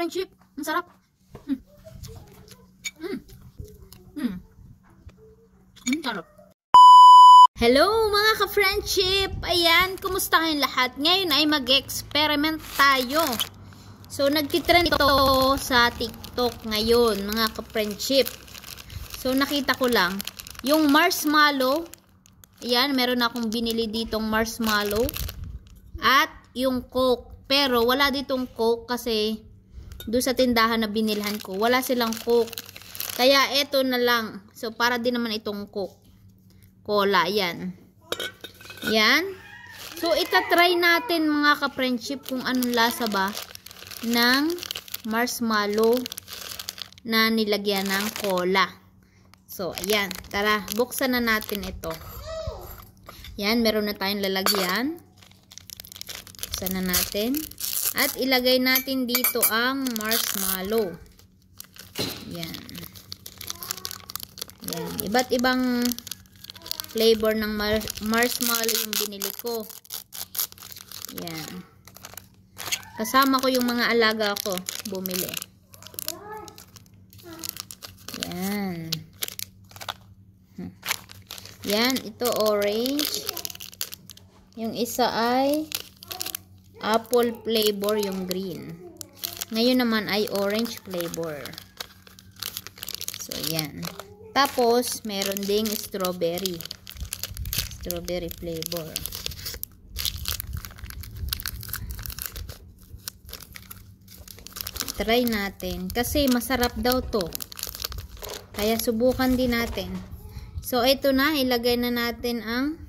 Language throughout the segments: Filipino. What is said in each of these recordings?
ka-friendship. Ang sarap. Sarap. Hello mga ka-friendship. Ayan, kumusta kayong lahat? Ngayon ay mag-experiment tayo. So, nagtitrend ito sa TikTok ngayon, mga ka-friendship. So, nakita ko lang, yung marshmallow, ayan, meron akong binili ditong marshmallow, at yung Coke. Pero, wala ditong Coke kasi, doon sa tindahan na binilhan ko, wala silang Coke. Kaya, eto na lang. So, para din naman itong Coke. Cola, yan. Yan. So, itatry natin, mga ka-friendship, kung anong lasa ba ng marshmallow na nilagyan ng cola. So, ayan. Tara, buksan na natin ito. Yan, meron na tayong lalagyan. Buksan na natin. At ilagay natin dito ang marshmallow. Yan. Yan. Iba't ibang flavor ng marshmallow yung binili ko. Yan. Kasama ko yung mga alaga ko bumili. Yan. Yan, ito orange. Yung isa ay apple flavor, yung green. Ngayon naman ay orange flavor. So, yan. Tapos, meron ding strawberry. Strawberry flavor. Try natin. Kasi masarap daw to. Kaya subukan din natin. So, ito na. Ilagay na natin ang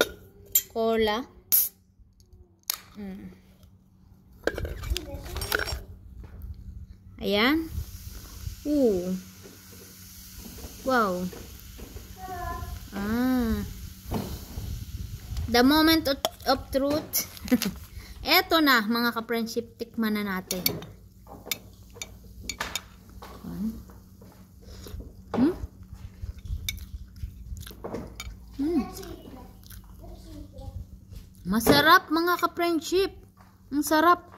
cola. Ayan. Ooh. Wow. The moment of truth. Eto na, mga ka-friendship. Tikman na natin. Masarap, mga ka-friendship. Ang sarap.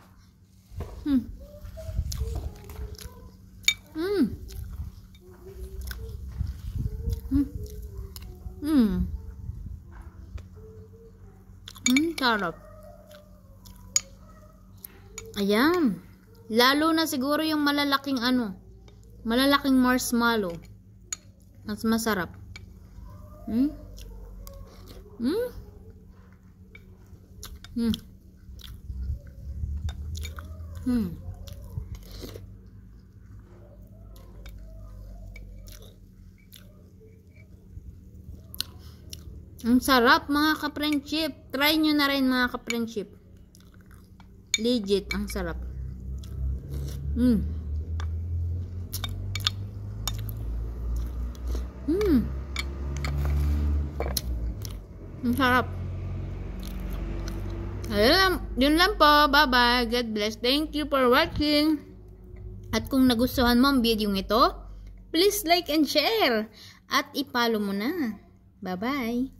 Sarap. Ayan. Lalo na siguro yung malalaking malalaking marshmallow. Mas masarap. Ang sarap, mga ka-friendship. Try nyo na rin, mga ka-friendship. Legit, ang sarap. Ang sarap. Yun lang po. Bye-bye. God bless. Thank you for watching. At kung nagustuhan mo ang video ito, please like and share. At i-follow mo na. Bye-bye.